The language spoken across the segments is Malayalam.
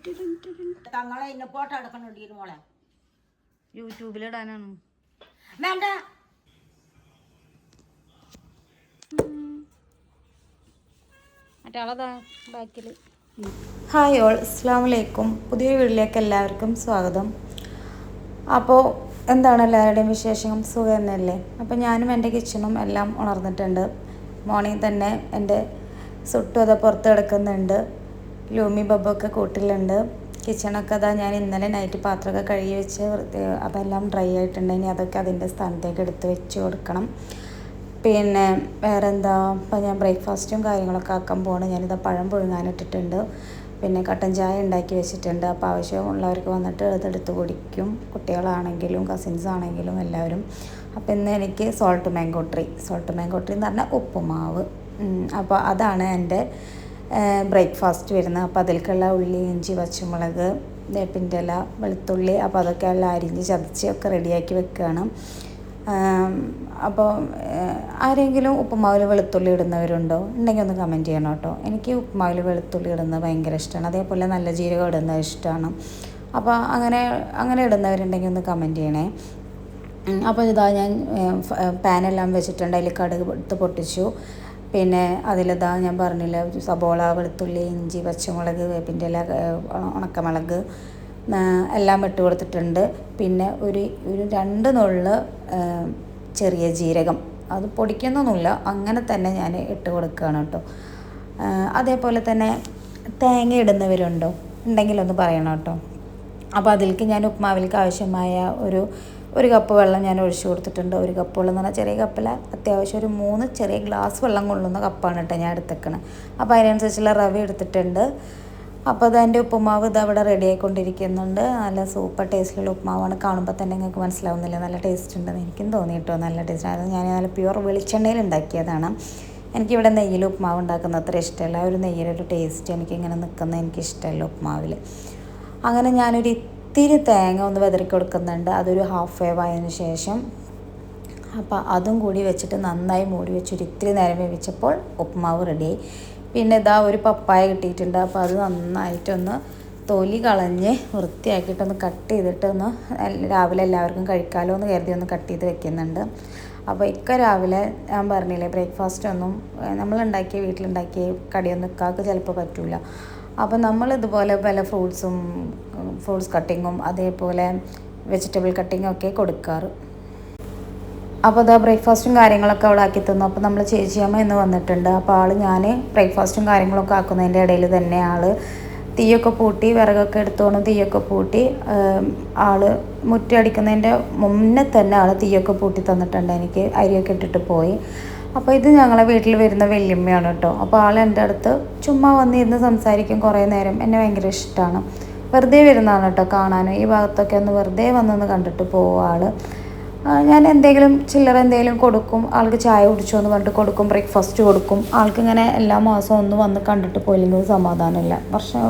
തങ്ങളെ ഇന്ന ഫോട്ടോ എടുക്കണുണ്ട് മോളെ യൂട്യൂബിലിടാനാണ്. വേണ്ട മറ്റാളതാ ബാക്കിൽ. ഹായ് ഓൾ, അസ്സലാമു അലൈക്കും. പുതിയൊരു വീഡിയോയിലേക്ക് എല്ലാവർക്കും സ്വാഗതം. അപ്പോൾ എന്താണ് എല്ലാവരുടെയും വിശേഷം? സുഖം തന്നെയല്ലേ? അപ്പോൾ ഞാനും എൻ്റെ കിച്ചണും എല്ലാം ഉണർന്നിട്ടുണ്ട്. മോർണിംഗ് തന്നെ എൻ്റെ സുട്ടും അത് പുറത്ത് കിടക്കുന്നുണ്ട്. ലൂമി ബബ്ബൊക്കെ കൂട്ടിലുണ്ട്. കിച്ചണൊക്കെ അതാ ഞാൻ ഇന്നലെ നൈറ്റ് പാത്രമൊക്കെ കഴുകി വെച്ച് അതെല്ലാം ഡ്രൈ ആയിട്ടുണ്ട്. ഇനി അതൊക്കെ അതിൻ്റെ സ്ഥാനത്തേക്ക് എടുത്ത് വെച്ച് കൊടുക്കണം. പിന്നെ വേറെ എന്താ, ഇപ്പോൾ ഞാൻ ബ്രേക്ക്ഫാസ്റ്റും കാര്യങ്ങളൊക്കെ ആക്കാൻ പോകണം. ഞാനിത് പഴം പുഴുങ്ങാനിട്ടിട്ടുണ്ട്. പിന്നെ കട്ടൻ ചായ ഉണ്ടാക്കി വെച്ചിട്ടുണ്ട്. അപ്പോൾ ആവശ്യമുള്ളവർക്ക് വന്നിട്ട് അതെടുത്ത് കുടിക്കും, കുട്ടികളാണെങ്കിലും കസിൻസ് ആണെങ്കിലും എല്ലാവരും. അപ്പോൾ ഇന്ന് എനിക്ക് സോൾട്ട് മാംഗോ ട്രീ എന്ന് പറഞ്ഞാൽ ഉപ്പുമാവ്. അപ്പോൾ അതാണ് എൻ്റെ ബ്രേക്ക്ഫാസ്റ്റ് വരുന്നത്. അപ്പോൾ അതിലേക്കുള്ള ഉള്ളി, ഇഞ്ചി, പച്ചമുളക്, വേപ്പിൻ്റെ ഇല, വെളുത്തുള്ളി, അപ്പോൾ അതൊക്കെ എല്ലാം അരിഞ്ഞ് ചതച്ച് ഒക്കെ റെഡിയാക്കി വെക്കുകയാണ്. അപ്പോൾ ആരെങ്കിലും ഉപ്പുമാവിൽ വെളുത്തുള്ളി ഇടുന്നവരുണ്ടോ? ഉണ്ടെങ്കിൽ ഒന്ന് കമൻറ്റ് ചെയ്യണം കേട്ടോ. എനിക്ക് ഉപ്പുമാവിൽ വെളുത്തുള്ളി ഇടുന്നത് ഭയങ്കര ഇഷ്ടമാണ്. അതേപോലെ നല്ല ജീരകം ഇടുന്നത് ഇഷ്ടമാണ്. അപ്പോൾ അങ്ങനെ ഇടുന്നവരുണ്ടെങ്കിൽ ഒന്ന് കമൻറ്റ് ചെയ്യണേ. അപ്പോൾ ഇതാ ഞാൻ പാനെല്ലാം വെച്ചിട്ടുണ്ട്. അതിൽ കടുക് എടുത്ത് പൊട്ടിച്ചു. പിന്നെ അതിലിതാ ഞാൻ പറഞ്ഞില്ല, സബോള, വെളുത്തുള്ളി, ഇഞ്ചി, പച്ചമുളക്, വേപ്പിൻ്റെ ഇല, ഉണക്കമുളക് എല്ലാം ഇട്ട് കൊടുത്തിട്ടുണ്ട്. പിന്നെ ഒരു 2 നുള്ള് ചെറിയ ജീരകം, അത് പൊടിക്കുന്നൊന്നുമില്ല, അങ്ങനെ തന്നെ ഞാൻ ഇട്ട് കൊടുക്കുകയാണ് കേട്ടോ. അതേപോലെ തന്നെ തേങ്ങ ഇടുന്നവരുണ്ടോ? ഉണ്ടെങ്കിലൊന്ന് പറയണം കേട്ടോ. അപ്പോൾ അതിലേക്ക് ഞാൻ ഉപ്പുമാവിലേക്ക് ആവശ്യമായ ഒരു കപ്പ് വെള്ളം ഞാൻ ഒഴിച്ചു കൊടുത്തിട്ടുണ്ട്. ഒരു കപ്പ് വെള്ളം എന്ന് പറഞ്ഞാൽ ചെറിയ കപ്പില, അത്യാവശ്യം ഒരു 3 ചെറിയ ഗ്ലാസ് വെള്ളം കൊള്ളുന്ന കപ്പാണ് കേട്ടോ ഞാൻ എടുത്തേക്കണത്. അപ്പോൾ അതിനനുസരിച്ചുള്ള റവ എടുത്തിട്ടുണ്ട്. അപ്പോൾ അതിൻ്റെ ഉപ്പുമാവ് ഇതവിടെ റെഡി ആയിക്കൊണ്ടിരിക്കുന്നുണ്ട്. നല്ല സൂപ്പർ ടേസ്റ്റിലുള്ള ഉപ്പുമാവാണ്. കാണുമ്പോൾ തന്നെ നിങ്ങൾക്ക് മനസ്സിലാവുന്നില്ല, നല്ല ടേസ്റ്റ് ഉണ്ടെന്ന് എനിക്കും തോന്നി കേട്ടോ. നല്ല ടേസ്റ്റ്. അത് ഞാൻ നല്ല പ്യുവർ വെളിച്ചെണ്ണയിൽ ഉണ്ടാക്കിയതാണ്. എനിക്കിവിടെ നെയ്യിൽ ഉപ്പുമാവ് ഉണ്ടാക്കുന്നത് അത്ര ഇഷ്ടമല്ല. ഒരു നെയ്യിലൊരു ടേസ്റ്റ് എനിക്കിങ്ങനെ നിൽക്കുന്നത് എനിക്കിഷ്ടമല്ല ഉപ്പുമാവിൽ. അങ്ങനെ ഞാനൊരു ഇത്തിരി തേങ്ങ ഒന്ന് വെതറി കൊടുക്കുന്നുണ്ട്. അതൊരു ഹാഫ് വേവ് ആയതിനു ശേഷം അപ്പോൾ അതും കൂടി വെച്ചിട്ട് നന്നായി മൂടി വെച്ചൊരു ഇത്തിരി നേരം വേവിച്ചപ്പോൾ ഉപ്പുമാവ് റെഡിയായി. പിന്നെ ഇതാ ഒരു പപ്പായ കിട്ടിയിട്ടുണ്ട്. അപ്പോൾ അത് നന്നായിട്ടൊന്ന് തൊലി കളഞ്ഞ് വൃത്തിയാക്കിയിട്ടൊന്ന് കട്ട് ചെയ്തിട്ടൊന്ന് രാവിലെ എല്ലാവർക്കും കഴിക്കാമല്ലോ എന്ന് കരുതി ഒന്ന് കട്ട് ചെയ്ത് വെക്കുന്നുണ്ട്. അപ്പോൾ രാവിലെ ഞാൻ പറഞ്ഞില്ലേ, ബ്രേക്ക്ഫാസ്റ്റ് ഒന്നും വീട്ടിലുണ്ടാക്കിയ കടിയൊന്നും ഇക്കാക്ക് ചിലപ്പോൾ പറ്റില്ല. അപ്പോൾ നമ്മളിതുപോലെ പല ഫ്രൂട്ട്സ് കട്ടിങ്ങും അതേപോലെ വെജിറ്റബിൾ കട്ടിങ്ങും ഒക്കെ കൊടുക്കാറ്. അപ്പോൾ അതാ ബ്രേക്ക്ഫാസ്റ്റും കാര്യങ്ങളൊക്കെ അവിടെ ആക്കി തന്നു. അപ്പോൾ നമ്മൾ ചേച്ചിയമ്മ ഇന്ന് വന്നിട്ടുണ്ട്. അപ്പോൾ ഞാൻ ബ്രേക്ക്ഫാസ്റ്റും കാര്യങ്ങളൊക്കെ ആക്കുന്നതിൻ്റെ ഇടയിൽ തന്നെ തീയൊക്കെ പൂട്ടി, വിറകൊക്കെ എടുത്തോണ്ട് തീയൊക്കെ പൂട്ടി, മുറ്റം അടിക്കുന്നതിൻ്റെ മുന്നേ തന്നെ തീയൊക്കെ പൂട്ടി തന്നിട്ടുണ്ട്. എനിക്ക് അരിയൊക്കെ ഇട്ടിട്ട് പോയി. അപ്പോൾ ഇത് ഞങ്ങളെ വീട്ടിൽ വരുന്ന വല്യമ്മയാണ് കേട്ടോ. അപ്പോൾ എൻ്റെ അടുത്ത് ചുമ്മാ വന്നിരുന്ന് സംസാരിക്കും കുറേ നേരം. എന്നെ ഭയങ്കര ഇഷ്ടമാണ്. വെറുതെ വരുന്നതാണ് കേട്ടോ കാണാൻ. ഈ ഭാഗത്തൊക്കെ ഒന്ന് വെറുതെ വന്നൊന്ന് കണ്ടിട്ട് പോകും ഞാൻ എന്തെങ്കിലും ചില്ലറ എന്തെങ്കിലും കൊടുക്കും, ആൾക്ക് ചായ കുടിച്ചോ എന്ന് പറഞ്ഞിട്ട് കൊടുക്കും, ബ്രേക്ക്ഫാസ്റ്റ് കൊടുക്കും. ആൾക്കിങ്ങനെ എല്ലാ മാസവും ഒന്ന് വന്ന് കണ്ടിട്ട് പോയില്ലെങ്കിൽ സമാധാനമില്ല.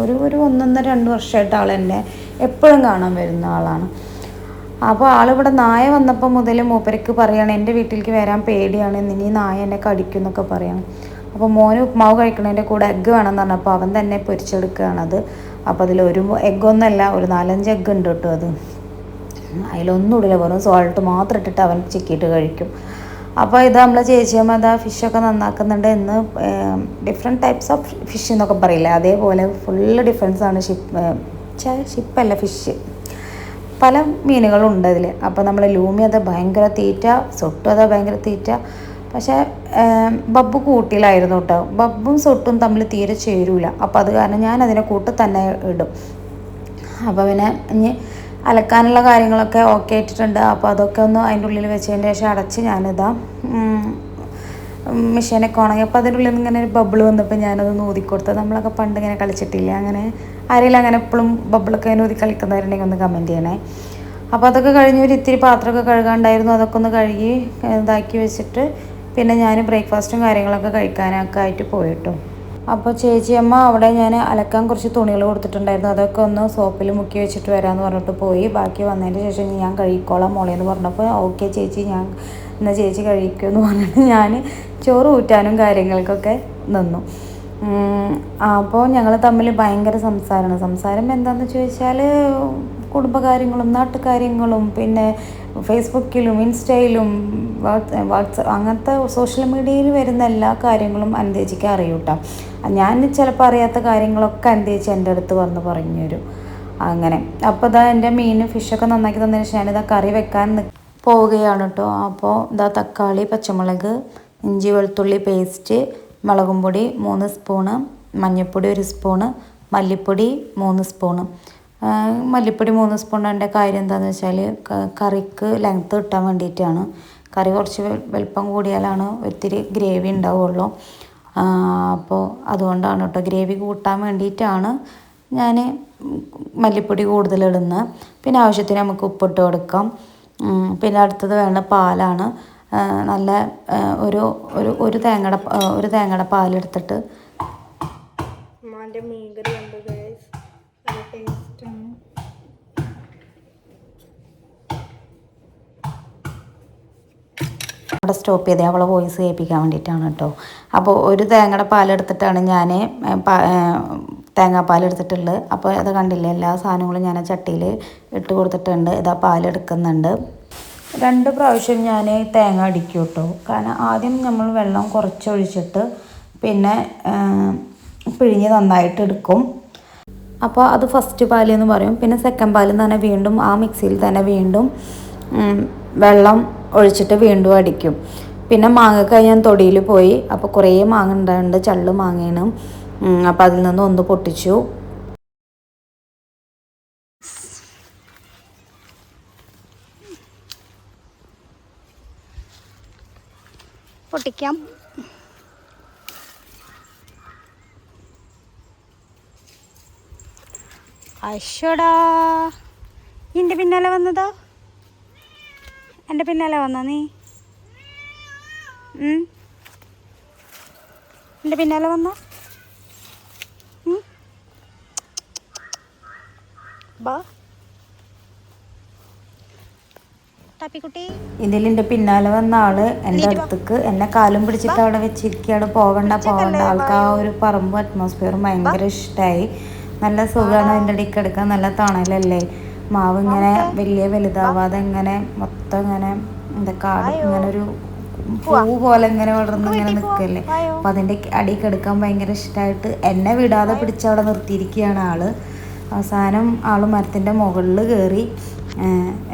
ഒരു 1-2 വർഷമായിട്ട് എന്നെ എപ്പോഴും കാണാൻ വരുന്ന ആളാണ്. അപ്പോൾ ആളിവിടെ നായ വന്നപ്പോൾ മുതൽ മൂപ്പർക്ക് പറയുകയാണ് എൻ്റെ വീട്ടിലേക്ക് വരാൻ പേടിയാണ്, ഇനി നായ എന്നെ കടിക്കും എന്നൊക്കെ പറയണം. അപ്പോൾ മോന് ഉപ്മാവ് കഴിക്കണതിൻ്റെ കൂടെ എഗ്ഗ് വേണമെന്ന് പറഞ്ഞപ്പോൾ അവൻ തന്നെ പൊരിച്ചെടുക്കുകയാണത്. അപ്പോൾ അതിലൊരു എഗ്ഗൊന്നുമല്ല, ഒരു 4-5 എഗ്ഗ് ഉണ്ട് കേട്ടോ. അതിലൊന്നും ഇടില്ല, വെറും സോൾട്ട് മാത്രം ഇട്ടിട്ട് അവൻ ചിക്കിയിട്ട് കഴിക്കും. അപ്പോൾ ഇത് നമ്മളെ ചേച്ചിയമ്മ ഫിഷൊക്കെ നന്നാക്കുന്നുണ്ട്. ഇന്ന് ഡിഫറെൻറ്റ് ടൈപ്സ് ഓഫ് ഫിഷ് എന്നൊക്കെ പറയില്ല, അതേപോലെ ഫുള്ള് ഡിഫറൻസാണ്. ഷിപ്പല്ല, ഫിഷ്, പല മീനുകളുണ്ട് അതിൽ. അപ്പോൾ നമ്മൾ ലൂമി ഭയങ്കര തീറ്റ, സൊട്ടും ഭയങ്കര തീറ്റ. പക്ഷേ ബബ്ബു കൂട്ടിലായിരുന്നു കേട്ടോ. ബബ്ബും സൊട്ടും തമ്മിൽ തീരെ ചേരൂല. അപ്പോൾ അത് കാരണം ഞാൻ അതിനെ കൂട്ടി തന്നെ ഇടും. അപ്പോൾ പിന്നെ ഇനി അലക്കാനുള്ള കാര്യങ്ങളൊക്കെ ഓക്കെ ഇട്ടിട്ടുണ്ട്. അപ്പോൾ അതൊക്കെ ഒന്ന് അതിൻ്റെ ഉള്ളിൽ വെച്ചതിൻ്റെ ശേഷം അടച്ച് ഞാനിതാ മെഷീനൊക്കെ ഉണങ്ങി. അപ്പോൾ അതിൻ്റെ ഉള്ളിൽ നിന്ന് ഇങ്ങനെ ഒരു ബബിൾ വന്നപ്പോൾ ഞാനത് ഊതിക്കൊടുത്തത്. നമ്മളൊക്കെ പണ്ട് ഇങ്ങനെ കളിച്ചിട്ടില്ല, അങ്ങനെ ആരെങ്കിലും അങ്ങനെ എപ്പോഴും ബബിളൊക്കെ അതിന് ഊതി കളിക്കുന്നവരുണ്ടെങ്കിൽ ഒന്ന് കമൻറ്റ് ചെയ്യണേ. അപ്പോൾ അതൊക്കെ കഴിഞ്ഞ് ഒരു ഇത്തിരി പാത്രമൊക്കെ കഴുകാണ്ടായിരുന്നു, അതൊക്കെ ഒന്ന് കഴുകി ഇതാക്കി വെച്ചിട്ട് പിന്നെ ഞാൻ ബ്രേക്ക്ഫാസ്റ്റും കാര്യങ്ങളൊക്കെ കഴിക്കാനൊക്കെ ആയിട്ട് പോയിട്ടു. അപ്പോൾ ചേച്ചിയമ്മ അവിടെ ഞാൻ അലക്കാൻ കുറച്ച് തുണികൾ കൊടുത്തിട്ടുണ്ടായിരുന്നു, അതൊക്കെ ഒന്ന് സോപ്പിൽ മുക്കി വെച്ചിട്ട് വരാമെന്ന് പറഞ്ഞിട്ട് പോയി. ബാക്കി വന്നതിന് ശേഷം ഞാൻ കഴുകിക്കോളാം മോളേന്ന് പറഞ്ഞപ്പോൾ ഓക്കെ ചേച്ചി, എന്നാൽ ചേച്ചി കഴിക്കുമെന്ന് പറഞ്ഞിട്ട് ഞാൻ ചോറ് ഊറ്റാനും കാര്യങ്ങൾക്കൊക്കെ നിന്നു. അപ്പോൾ ഞങ്ങൾ തമ്മിൽ ഭയങ്കര സംസാരമാണ്. സംസാരം എന്താണെന്ന് ചോദിച്ചാൽ കുടുംബകാര്യങ്ങളും നാട്ടുകാര്യങ്ങളും പിന്നെ ഫേസ്ബുക്കിലും ഇൻസ്റ്റയിലും വാട്സപ്പ് അങ്ങനത്തെ സോഷ്യൽ മീഡിയയിൽ വരുന്ന എല്ലാ കാര്യങ്ങളും അനന്തേച്ചിക്ക് അറിയും കേട്ടോ. ഞാൻ ചിലപ്പോൾ അറിയാത്ത കാര്യങ്ങളൊക്കെ അനന്തേച്ചി എൻ്റെ അടുത്ത് വന്ന് പറഞ്ഞു തരും. അങ്ങനെ അപ്പോൾ ഇതാ എൻ്റെ മീനും ഫിഷൊക്കെ നന്നാക്കി തന്നതിന് ശേഷം ഞാനിതാ കറി വെക്കാൻ പോവുകയാണ് കേട്ടോ. അപ്പോൾ ഇതാ തക്കാളി, പച്ചമുളക്, ഇഞ്ചി വെളുത്തുള്ളി പേസ്റ്റ്, മുളകും പൊടി 3 സ്പൂണ്, മഞ്ഞൾപ്പൊടി 1 സ്പൂണ്, മല്ലിപ്പൊടി 3 സ്പൂണ്. മല്ലിപ്പൊടി 3 സ്പൂണിൻ്റെ കാര്യം എന്താണെന്ന് വെച്ചാൽ കറിക്ക് ലെങ്ത്ത് കിട്ടാൻ വേണ്ടിയിട്ടാണ്. കറി കുറച്ച് വലിപ്പം കൂടിയാലാണ് ഒത്തിരി ഗ്രേവി ഉണ്ടാവുള്ളൂ. അപ്പോൾ അതുകൊണ്ടാണ് കേട്ടോ, ഗ്രേവി കൂട്ടാൻ വേണ്ടിയിട്ടാണ് ഞാൻ മല്ലിപ്പൊടി കൂടുതലിടുന്നത്. പിന്നെ ആവശ്യത്തിന് നമുക്ക് ഉപ്പിട്ട് കൊടുക്കാം. പിന്നെ അടുത്തത് വേണ്ട പാലാണ്. നല്ല ഒരു തേങ്ങയുടെ പാലെടുത്തിട്ട് അവിടെ സ്റ്റോപ്പ് ചെയ്തേ, അവളെ വോയിസ് കേൾപ്പിക്കാൻ വേണ്ടിയിട്ടാണ് കേട്ടോ. അപ്പോൾ ഒരു തേങ്ങയുടെ പാലെടുത്തിട്ടാണ് ഞാൻ തേങ്ങാപ്പാലെടുത്തിട്ടുള്ളത്. അപ്പോൾ അത് കണ്ടില്ലേ, എല്ലാ സാധനങ്ങളും ഞാൻ ചട്ടിയിൽ ഇട്ട് കൊടുത്തിട്ടുണ്ട്. ഇതാ പാലെടുക്കുന്നുണ്ട്. 2 പ്രാവശ്യം ഞാൻ തേങ്ങ അടിക്കും കേട്ടോ. കാരണം ആദ്യം നമ്മൾ വെള്ളം കുറച്ചൊഴിച്ചിട്ട് പിന്നെ പിഴിഞ്ഞ് നന്നായിട്ട് എടുക്കും. അപ്പോൾ അത് ഫസ്റ്റ് പാല് എന്ന് പറയും. പിന്നെ സെക്കൻഡ് പാലിൽ തന്നെ വീണ്ടും ആ മിക്സിയിൽ തന്നെ വീണ്ടും വെള്ളം ഒഴിച്ചിട്ട് വീണ്ടും അടിക്കും. പിന്നെ മാങ്ങക്കായി ഞാൻ തൊടിയിൽ പോയി. അപ്പോൾ കുറേ മാങ്ങ ഉണ്ടായിട്ടുണ്ട്, ചള്ള് മാങ്ങയാണ്. അപ്പോൾ അതിൽ നിന്ന് ഒന്ന് പൊട്ടിച്ചു. പൊട്ടിക്കാം. അശ്വടാ, എൻ്റെ പിന്നാലെ വന്നതാ, എൻ്റെ പിന്നാലെ വന്നോ നീ? എൻ്റെ പിന്നാലെ വന്നോ? ബാ ടാപ്പിക്കുട്ടി. ഇതിലെൻ്റെ പിന്നാലെ വന്ന ആള് എൻ്റെ അടുത്തേക്ക് എന്നെ കാലും പിടിച്ചിട്ട് അവിടെ വെച്ചിരിക്കുകയാണ്. പോകണ്ട ആൾക്ക് ആ ഒരു പറമ്പും അറ്റ്മോസ്ഫിയറും ഭയങ്കര ഇഷ്ടമായി. നല്ല സുഖമാണ് അതിൻ്റെ ഇടയ്ക്ക് എടുക്കാൻ. നല്ല തണലല്ലേ, മാവ് ഇങ്ങനെ വലിയ വലുതാവാതെ ഇങ്ങനെ മൊത്തം ഇങ്ങനെ എന്താ കാട് ഇങ്ങനെ ഒരു പൂ പോലെ ഇങ്ങനെ വളർന്ന് ഇങ്ങനെ നിൽക്കല്ലേ. അപ്പം അതിൻ്റെ അടിക്ക് എടുക്കാൻ ഭയങ്കര ഇഷ്ടമായിട്ട് എന്നെ വിടാതെ പിടിച്ചവിടെ നിർത്തിയിരിക്കുകയാണ് ആള്. അവസാനം ആൾ മരത്തിൻ്റെ മുകളിൽ കയറി.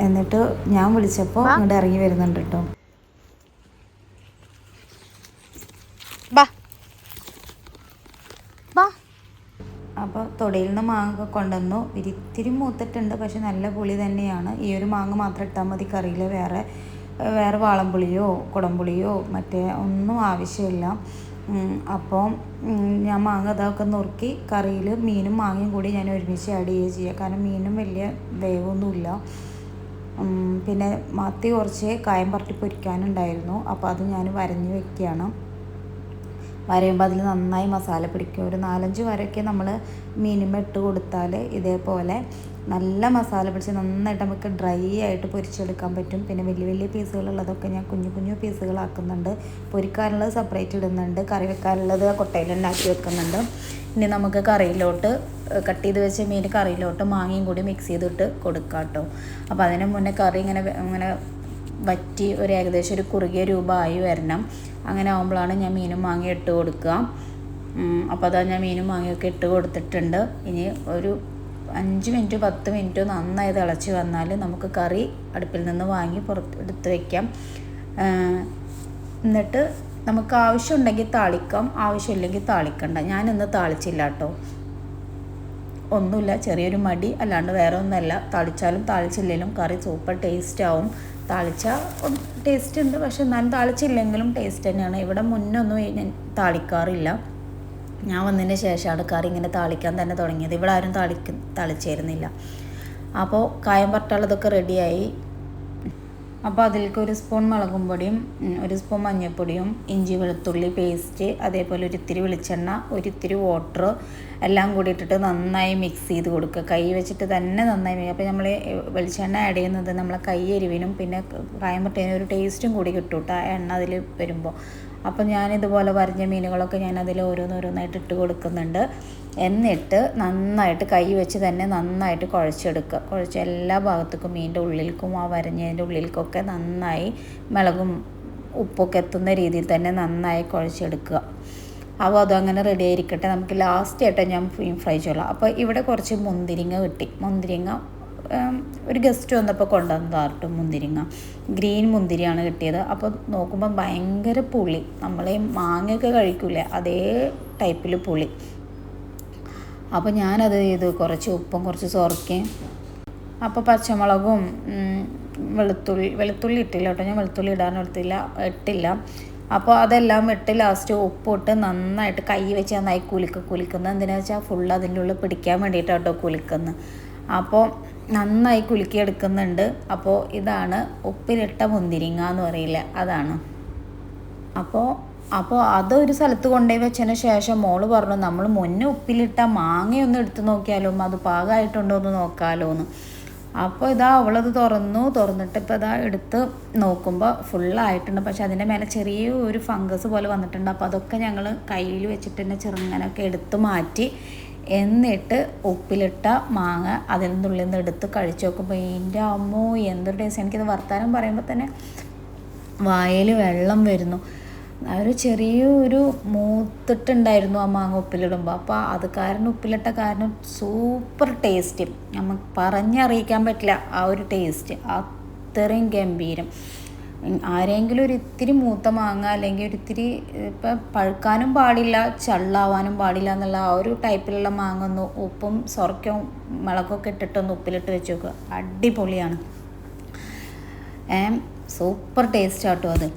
എന്നിട്ട് ഞാൻ വിളിച്ചപ്പോൾ ഇങ്ങോട്ട് ഇറങ്ങി വരുന്നുണ്ട് കേട്ടോ. അപ്പോൾ തൊടിയിൽ നിന്ന് മാങ്ങ കൊണ്ടുവന്നു. ഇത്തിരി മൂത്തിട്ടുണ്ട്, പക്ഷെ നല്ല പുളി തന്നെയാണ്. ഈ ഒരു മാങ്ങ മാത്രം ഇട്ടാൽ മതി കറിയിൽ. വേറെ വാളംപുളിയോ കുടംപുളിയോ മറ്റേ ഒന്നും ആവശ്യമില്ല. അപ്പോൾ ഞാൻ മാങ്ങ ഇതൊക്കെ നുറുക്കി കറിയിൽ മീനും മാങ്ങയും കൂടി ഞാൻ ഒരുമിച്ച് ആഡ് ചെയ്യുക. കാരണം മീനും വലിയ വേവൊന്നുമില്ല. പിന്നെ മത്തി കുറച്ച് കായം പറട്ടി പൊരിക്കാനുണ്ടായിരുന്നു. അപ്പോൾ അത് ഞാൻ വരഞ്ഞ് വെക്കുകയാണ്. വരയുമ്പോൾ അതിൽ നന്നായി മസാല പിടിക്കും. ഒരു 4-5 വരയൊക്കെ നമ്മൾ മിനിമം ഇട്ട് കൊടുത്താൽ ഇതേപോലെ നല്ല മസാല പിടിച്ച് നന്നായിട്ട് നമുക്ക് ഡ്രൈ ആയിട്ട് പൊരിച്ചെടുക്കാൻ പറ്റും. പിന്നെ വലിയ പീസുകളുള്ളതൊക്കെ ഞാൻ കുഞ്ഞു പീസുകളാക്കുന്നുണ്ട്. പൊരിക്കാനുള്ളത് സെപ്പറേറ്റ് ഇടുന്നുണ്ട്, കറി വെക്കാനുള്ളത് കൊട്ടയിലുണ്ടാക്കി വെക്കുന്നുണ്ട്. ഇനി നമുക്ക് കറിയിലോട്ട് കട്ട് ചെയ്ത് വെച്ച മീൻ കറിയിലോട്ട് മാങ്ങയും കൂടി മിക്സ് ചെയ്തിട്ട് കൊടുക്കാം കേട്ടോ. അപ്പോൾ അതിന് മുന്നേ കറി ഇങ്ങനെ വറ്റി ഒരു ഏകദേശം ഒരു കുറുകിയ രൂപമായി വരണം. അങ്ങനെ ആകുമ്പോഴാണ് ഞാൻ മീനും മാങ്ങയും ഇട്ട് കൊടുക്കുക. അപ്പോൾ അതാ ഞാൻ മീനും മാങ്ങയൊക്കെ ഇട്ട് കൊടുത്തിട്ടുണ്ട്. ഇനി ഒരു 5 മിനിറ്റ് 10 മിനിറ്റ് നന്നായി തിളച്ച് വന്നാൽ നമുക്ക് കറി അടുപ്പിൽ നിന്ന് വാങ്ങി എടുത്ത് വയ്ക്കാം. എന്നിട്ട് നമുക്ക് ആവശ്യമുണ്ടെങ്കിൽ താളിക്കാം, ആവശ്യമില്ലെങ്കിൽ താളിക്കണ്ട. ഞാനിന്ന് താളിച്ചില്ല കേട്ടോ. ഒന്നുമില്ല, ചെറിയൊരു മടി, അല്ലാണ്ട് വേറെ ഒന്നുമല്ല. താളിച്ചാലും താളിച്ചില്ലെങ്കിലും കറി സൂപ്പർ ടേസ്റ്റ് ആവും. താളിച്ചാൽ ടേസ്റ്റ് ഉണ്ട്, പക്ഷെ എന്നാലും താളിച്ചില്ലെങ്കിലും ടേസ്റ്റ് തന്നെയാണ്. ഇവിടെ മുന്നൊന്നും ഞാൻ താളിക്കാറില്ല. ഞാൻ വന്നതിന് ശേഷമാണ് കറി ഇങ്ങനെ താളിക്കാൻ തന്നെ തുടങ്ങിയത്. ഇവിടെ ആരും താളിച്ചിരുന്നില്ല. അപ്പോൾ കായം പരട്ടാനുള്ളതൊക്കെ റെഡിയായി. അപ്പോൾ അതിലേക്ക് 1 സ്പൂൺ മുളകും പൊടിയും 1 സ്പൂൺ മഞ്ഞൾപ്പൊടിയും ഇഞ്ചി വെളുത്തുള്ളി പേസ്റ്റ്, അതേപോലെ ഒരിത്തിരി വെളിച്ചെണ്ണ, ഒരിത്തിരി വാട്ടർ എല്ലാം കൂടി ഇട്ടിട്ട് നന്നായി മിക്സ് ചെയ്ത് കൊടുക്കുക. കൈ വെച്ചിട്ട് തന്നെ നന്നായി. അപ്പോൾ നമ്മൾ വെളിച്ചെണ്ണ ആഡ് ചെയ്യുന്നത് നമ്മളെ കൈ എരിവിനും പിന്നെ കായം പട്ടേനും ഒരു ടേസ്റ്റും കൂടി കിട്ടും കേട്ടോ, എണ്ണ അതിൽ വരുമ്പോൾ. അപ്പോൾ ഞാനിതുപോലെ വരഞ്ഞ മീനുകളൊക്കെ ഞാൻ അതിൽ ഓരോന്നോരോന്നായിട്ട് ഇട്ട് കൊടുക്കുന്നുണ്ട്. എന്നിട്ട് നന്നായിട്ട് കൈ വെച്ച് തന്നെ നന്നായിട്ട് കുഴച്ചെടുക്കുക. കുഴച്ച് എല്ലാ ഭാഗത്തേക്കും മീനിൻ്റെ ഉള്ളിലേക്കും ആ വരഞ്ഞതിൻ്റെ ഉള്ളിലേക്കൊക്കെ നന്നായി മുളകും ഉപ്പൊക്കെ എത്തുന്ന രീതിയിൽ തന്നെ നന്നായി കുഴച്ചെടുക്കുക. അപ്പോൾ അതങ്ങനെ റെഡി ആയിരിക്കട്ടെ. നമുക്ക് ലാസ്റ്റ് ആയിട്ട് ഞാൻ ഫ്രൈ ചെയ്യാം. അപ്പോൾ ഇവിടെ കുറച്ച് മുന്തിരിങ്ങ കിട്ടി. മുന്തിരിങ്ങ ഒരു ഗസ്റ്റ് വന്നപ്പോൾ കൊണ്ടുവന്നതാട്ടോ മുന്തിരിങ്ങ. ഗ്രീൻ മുന്തിരിയാണ് കിട്ടിയത്. അപ്പോൾ നോക്കുമ്പോൾ ഭയങ്കര പുളി, നമ്മളെ മാങ്ങയൊക്കെ കഴിക്കൂലേ അതേ ടൈപ്പിൽ പുളി. അപ്പോൾ ഞാനത് ചെയ്ത് കുറച്ച് ഉപ്പും കുറച്ച് സോർക്കയും അപ്പോൾ പച്ചമുളകും വെളുത്തുള്ളി ഇട്ടില്ല കേട്ടോ. ഞാൻ വെളുത്തുള്ളി ഇട്ടില്ല. അപ്പോൾ അതെല്ലാം ഇട്ട് ലാസ്റ്റ് ഉപ്പിട്ട് നന്നായിട്ട് കൈ വെച്ച് നന്നായി കുലുക്കുന്നത്. എന്തിനാണെന്ന് വെച്ചാൽ ഫുള്ള് അതിൻ്റെ ഉള്ളിൽ പിടിക്കാൻ വേണ്ടിയിട്ടാണ് കേട്ടോ കുലുക്കുന്നത്. അപ്പോൾ നന്നായി കുലുക്കി എടുക്കുന്നുണ്ട്. അപ്പോൾ ഇതാണ് ഉപ്പിലിട്ട മുന്തിരിങ്ങ എന്ന് പറയില്ല, അതാണ്. അപ്പോൾ അതൊരു സ്ഥലത്ത് കൊണ്ടുപോയി വെച്ചതിന് ശേഷം മോള് പറഞ്ഞു നമ്മൾ മുന്നേ ഉപ്പിലിട്ട മാങ്ങയൊന്ന് എടുത്ത് നോക്കിയാലോ, അത് പാകമായിട്ടുണ്ടോ എന്ന് നോക്കാമല്ലോ എന്ന്. അപ്പോൾ ഇതാ അവളത് തുറന്നിട്ട് ഇപ്പോൾ ഇതാ എടുത്ത് നോക്കുമ്പോൾ ഫുള്ളായിട്ടുണ്ട്. പക്ഷെ അതിൻ്റെ മേലെ ചെറിയൊരു ഫംഗസ് പോലെ വന്നിട്ടുണ്ട്. അപ്പോൾ അതൊക്കെ ഞങ്ങൾ കയ്യിൽ വെച്ചിട്ട് തന്നെ ചെറുങ്ങനൊക്കെ എടുത്ത് മാറ്റി, എന്നിട്ട് ഉപ്പിലിട്ട മാങ്ങ അതിൽ നിന്നുള്ളിൽ നിന്ന് എടുത്ത് കഴിച്ച് നോക്കുമ്പോൾ എൻ്റെ അമ്മോ എന്തൊരു ടേസ്റ്റ്. എനിക്കിത് വർത്താനം പറയുമ്പോൾ തന്നെ വായിൽ വെള്ളം വരുന്നു. ഒരു ചെറിയൊരു മൂത്തിട്ടുണ്ടായിരുന്നു ആ മാങ്ങ ഉപ്പിലിടുമ്പോൾ. അപ്പോൾ അത് കാരണം ഉപ്പിലിട്ട കാരണം സൂപ്പർ ടേസ്റ്റ്, നമുക്ക് പറഞ്ഞറിയിക്കാൻ പറ്റില്ല ആ ഒരു ടേസ്റ്റ്, അത്രയും ഗംഭീരം. ആരെങ്കിലും ഒരു ഇത്തിരി മൂത്ത മാങ്ങ അല്ലെങ്കിൽ ഒരു ഇത്തിരി ഇപ്പം പഴുക്കാനും പാടില്ല ചള്ളാവാനും പാടില്ല എന്നുള്ള ആ ഒരു ടൈപ്പിലുള്ള മാങ്ങ ഒന്ന് ഉപ്പും സൊറക്കവും മുളകൊക്കെ ഇട്ടിട്ടൊന്ന് ഉപ്പിലിട്ട് വെച്ച് നോക്കുക, അടിപൊളിയാണ്. സൂപ്പർ ടേസ്റ്റ് ആട്ടോ അത്.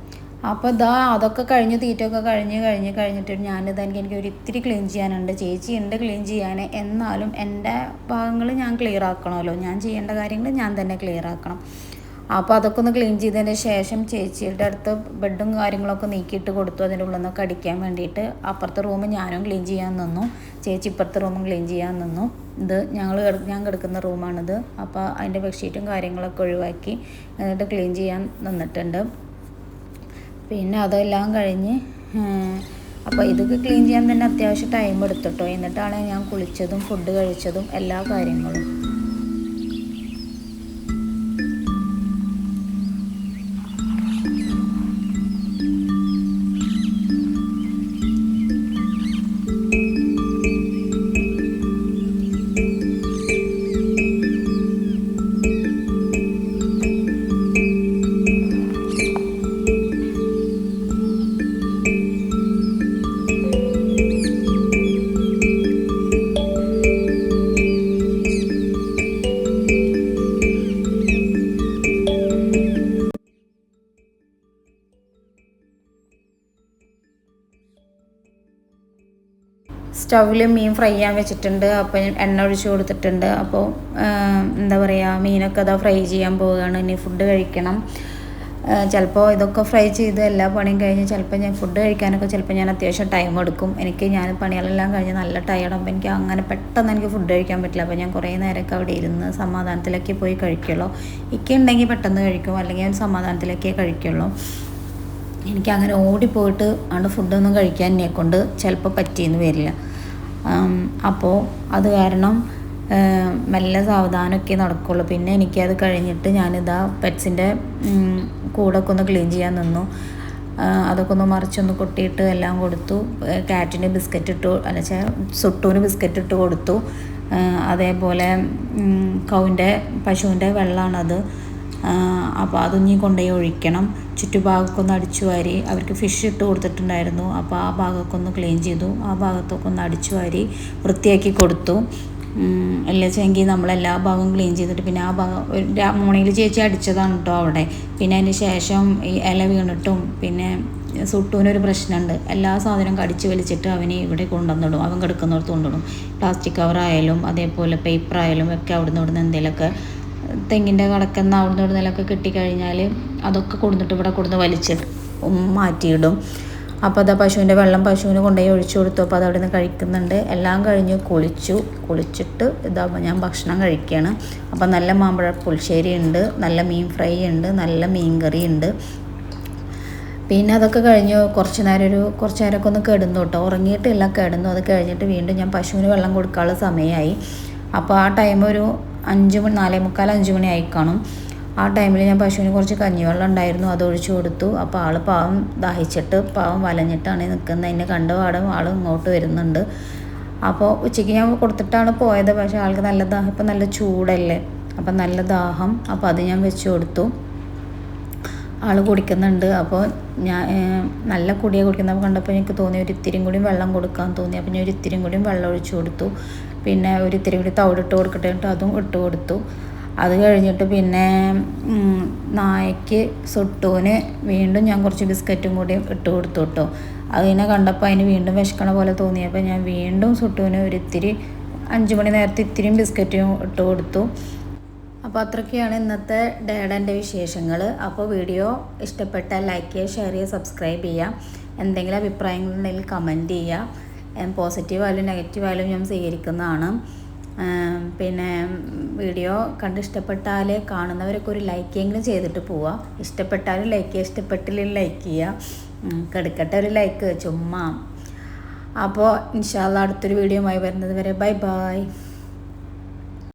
അപ്പോൾ ഇതാ അതൊക്കെ കഴിഞ്ഞ് തീറ്റയൊക്കെ കഴിഞ്ഞിട്ട് എനിക്ക് ഒരു ഇത്തിരി ക്ലീൻ ചെയ്യാനുണ്ട്. ചേച്ചി ഉണ്ട് ക്ലീൻ ചെയ്യാൻ, എന്നാലും എൻ്റെ ഭാഗങ്ങൾ ഞാൻ ക്ലിയർ ആക്കണമല്ലോ, ഞാൻ ചെയ്യേണ്ട കാര്യങ്ങൾ ഞാൻ തന്നെ ക്ലിയർ ആക്കണം. അപ്പോൾ അതൊക്കെ ഒന്ന് ക്ലീൻ ചെയ്തതിന് ശേഷം ചേച്ചിയുടെ അടുത്ത് ബെഡും കാര്യങ്ങളൊക്കെ നീക്കിയിട്ട് കൊടുത്തു, അതിൻ്റെ ഉള്ളിൽ നിന്നൊക്കെ അടിക്കാൻ വേണ്ടിയിട്ട്. അപ്പുറത്തെ റൂം ഞാനും ക്ലീൻ ചെയ്യാൻ നിന്നു, ചേച്ചി ഇപ്പുറത്തെ റൂമും ക്ലീൻ ചെയ്യാൻ നിന്നു. ഇത് ഞാൻ കിടക്കുന്ന റൂമാണിത്. അപ്പോൾ അതിൻ്റെ ബെഡ്ഷീറ്റും കാര്യങ്ങളൊക്കെ ഒഴിവാക്കി എന്നിട്ട് ക്ലീൻ ചെയ്യാൻ നിന്നിട്ടുണ്ട്. പിന്നെ അതെല്ലാം കഴിഞ്ഞ് അപ്പോൾ ഇതൊക്കെ ക്ലീൻ ചെയ്യാൻ തന്നെ അത്യാവശ്യം ടൈം എടുത്തിട്ടോ. എന്നിട്ടാണ് ഞാൻ കുളിച്ചതും ഫുഡ് കഴിച്ചതും എല്ലാ കാര്യങ്ങളും. സ്റ്റൗവിൽ മീൻ ഫ്രൈ ചെയ്യാൻ വെച്ചിട്ടുണ്ട്. അപ്പോൾ എണ്ണ ഒഴിച്ച് കൊടുത്തിട്ടുണ്ട്. അപ്പോൾ എന്താ പറയുക, മീനൊക്കെ അതാ ഫ്രൈ ചെയ്യാൻ പോവുകയാണ്. ഇനി ഫുഡ് കഴിക്കണം. ചിലപ്പോൾ ഇതൊക്കെ ഫ്രൈ ചെയ്ത് എല്ലാ പണിയും കഴിഞ്ഞ് ചിലപ്പോൾ ഞാൻ ഫുഡ് കഴിക്കാനൊക്കെ ചിലപ്പോൾ ഞാൻ അത്യാവശ്യം ടൈം എടുക്കും. ഞാൻ പണികളെല്ലാം കഴിഞ്ഞ് നല്ല ടയർഡാകുമ്പോൾ എനിക്ക് അങ്ങനെ പെട്ടെന്ന് എനിക്ക് ഫുഡ് കഴിക്കാൻ പറ്റില്ല. അപ്പോൾ ഞാൻ കുറേ നേരമൊക്കെ അവിടെ ഇരുന്ന് സമാധാനത്തിലൊക്കെ പോയി കഴിക്കുള്ളൂ. ഉണ്ടെങ്കിൽ പെട്ടെന്ന് കഴിക്കും, അല്ലെങ്കിൽ ഞാൻ സമാധാനത്തിലൊക്കെ കഴിക്കുള്ളൂ. എനിക്കങ്ങനെ ഓടിപ്പോയിട്ട് അവിടെ ഫുഡൊന്നും കഴിക്കാൻ എന്നെക്കൊണ്ട് ചിലപ്പോൾ പറ്റിയെന്ന് വരില്ല. അപ്പോൾ അത് കാരണം മെല്ലെ സാവധാനമൊക്കെ നടക്കുള്ളൂ. പിന്നെ എനിക്കത് കഴിഞ്ഞിട്ട് ഞാനിതാ പെറ്റ്സിൻ്റെ കൂടൊക്കെ ഒന്ന് ക്ലീൻ ചെയ്യാൻ നിന്നു. അതൊക്കെ ഒന്ന് മറിച്ചൊന്ന് കൊട്ടിയിട്ട് എല്ലാം കൊടുത്തു. കാറ്റിന് ബിസ്ക്കറ്റ് സുട്ടൂന് ബിസ്ക്കറ്റ് ഇട്ട് കൊടുത്തു. അതേപോലെ പശുവിൻ്റെ വെള്ളമാണത്. അപ്പോൾ അതൊന്നും കൊണ്ടുപോയി ഒഴിക്കണം. ചുറ്റുഭാഗമൊക്കെ ഒന്ന് അടിച്ചു വാരി, അവർക്ക് ഫിഷ് ഇട്ട് കൊടുത്തിട്ടുണ്ടായിരുന്നു. അപ്പോൾ ആ ഭാഗമൊക്കെ ഒന്ന് ക്ലീൻ ചെയ്തു. ആ ഭാഗത്തൊക്കെ ഒന്ന് അടിച്ചു വാരി വൃത്തിയാക്കി കൊടുത്തു. അല്ലെച്ചെങ്കിൽ നമ്മളെല്ലാ ഭാഗവും ക്ലീൻ ചെയ്തിട്ട് പിന്നെ ആ ഭാഗം മോർണിംഗിൽ ചേച്ചി അടിച്ചതാണ് കേട്ടോ അവിടെ. പിന്നെ അതിന് ശേഷം ഈ ഇല വീണിട്ടും പിന്നെ സുട്ടൂനൊരു പ്രശ്നമുണ്ട്. എല്ലാ സാധനവും കടിച്ച് വലിച്ചിട്ട് അവനെ ഇവിടെ കൊണ്ടുവന്നിടും, അവൻ കിടക്കുന്നിടത്ത് കൊണ്ടിടും. പ്ലാസ്റ്റിക് കവറായാലും അതേപോലെ പേപ്പറായാലും ഒക്കെ അവിടുന്ന് എന്തെങ്കിലുമൊക്കെ തെങ്ങിൻ്റെ കടക്കുന്ന അവിടുന്ന് ഇവിടുന്നൊക്കെ കിട്ടിക്കഴിഞ്ഞാൽ അതൊക്കെ കൊടുത്തിട്ട് ഇവിടെ കൊടുത്ത് വലിച്ചിട്ട് മാറ്റിയിടും. അപ്പോൾ അതാ പശുവിൻ്റെ വെള്ളം പശുവിന് കൊണ്ടുപോയി ഒഴിച്ചു കൊടുത്തു. അപ്പോൾ അതവിടെ നിന്ന് കഴിക്കുന്നുണ്ട്. എല്ലാം കഴിഞ്ഞ് കുളിച്ചിട്ട് ഇതാ ഞാൻ ഭക്ഷണം കഴിക്കുകയാണ്. അപ്പോൾ നല്ല മാമ്പഴ പുളിശ്ശേരി ഉണ്ട്, നല്ല മീൻ ഫ്രൈ ഉണ്ട്, നല്ല മീൻ കറി ഉണ്ട്. പിന്നെ അതൊക്കെ കഴിഞ്ഞു കുറച്ച് നേരമൊക്കെ ഒന്ന് കിടന്നു കേട്ടോ, ഉറങ്ങിയിട്ടില്ല, കിടന്നു. അത് കഴിഞ്ഞിട്ട് വീണ്ടും ഞാൻ പശുവിന് വെള്ളം കൊടുക്കാനുള്ള സമയമായി. അപ്പോൾ ആ ടൈം ഒരു 5 മണി 4:45 5 മണി ആയി കാണും. ആ ടൈമിൽ ഞാൻ പശുവിന് കുറച്ച് കഞ്ഞിവെള്ളം ഉണ്ടായിരുന്നു, അത് ഒഴിച്ചു കൊടുത്തു. അപ്പോൾ ആൾ പാവം ദാഹിച്ചിട്ട് പാവം വലഞ്ഞിട്ടാണ് നിൽക്കുന്നത്. അതിനെ കണ്ട പാടും ആൾ ഇങ്ങോട്ട് വരുന്നുണ്ട്. അപ്പോൾ ഉച്ചയ്ക്ക് ഞാൻ കൊടുത്തിട്ടാണ് പോയത്. പക്ഷേ ആൾക്ക് നല്ല ദാഹം, ഇപ്പം നല്ല ചൂടല്ലേ, അപ്പം നല്ല ദാഹം. അപ്പോൾ അത് ഞാൻ വെച്ച് കൊടുത്തു. ആൾ കുടിക്കുന്നുണ്ട്. അപ്പോൾ ഞാൻ നല്ല കുടിയാണ് കുടിക്കുന്നത് കണ്ടപ്പോൾ എനിക്ക് തോന്നി ഒരു ഇത്തിരിയും കൂടി വെള്ളം കൊടുക്കാൻ തോന്നി. അപ്പോൾ ഞാൻ ഒരു ഇത്തിരിയും കൂടി വെള്ളം ഒഴിച്ചു കൊടുത്തു. പിന്നെ ഒരു ഇത്തിരി കൂടി തവിടിട്ട് കൊടുക്കട്ടെ എന്നിട്ട് അതും ഇട്ട് കൊടുത്തു. അത് കഴിഞ്ഞിട്ട് പിന്നെ നായക്ക് സുട്ടൂന് വീണ്ടും ഞാൻ കുറച്ച് ബിസ്ക്കറ്റും കൂടി ഇട്ട് കൊടുത്തു കേട്ടോ. അതിനെ കണ്ടപ്പോൾ അതിന് വീണ്ടും വിശക്കണ പോലെ തോന്നിയപ്പോൾ ഞാൻ വീണ്ടും സുട്ടൂന് ഒരു ഇത്തിരി 5 മണി നേരത്തെ ഇത്തിരിയും ബിസ്ക്കറ്റും ഇട്ട് കൊടുത്തു. അപ്പോൾ അത്രയൊക്കെയാണ് ഇന്നത്തെ ഡേഡൻ്റെ വിശേഷങ്ങൾ. അപ്പോൾ വീഡിയോ ഇഷ്ടപ്പെട്ടാൽ ലൈക്ക് ചെയ്യുക, ഷെയർ ചെയ്യുക, സബ്സ്ക്രൈബ് ചെയ്യുക. എന്തെങ്കിലും അഭിപ്രായങ്ങളുണ്ടെങ്കിൽ കമൻറ്റ് ചെയ്യുക. പോസിറ്റീവായാലും നെഗറ്റീവായാലും ഞാൻ സ്വീകരിക്കുന്നതാണ്. പിന്നെ വീഡിയോ കണ്ടിഷ്ടപ്പെട്ടാൽ കാണുന്നവരൊക്കെ ഒരു ലൈക്കെങ്കിലും ചെയ്തിട്ട് പോവുക. ഇഷ്ടപ്പെട്ടാലും ലൈക്ക് ചെയ്യുക, ഇഷ്ടപ്പെട്ടില്ലെങ്കിൽ ലൈക്ക് ചെയ്യുക. കിടക്കട്ടെ ഒരു ലൈക്ക് ചുമ്മാ. അപ്പോൾ ഇൻഷാ അല്ലാഹ് അടുത്തൊരു വീഡിയോയുമായി വരുന്നത് വരെ ബൈ ബൈ.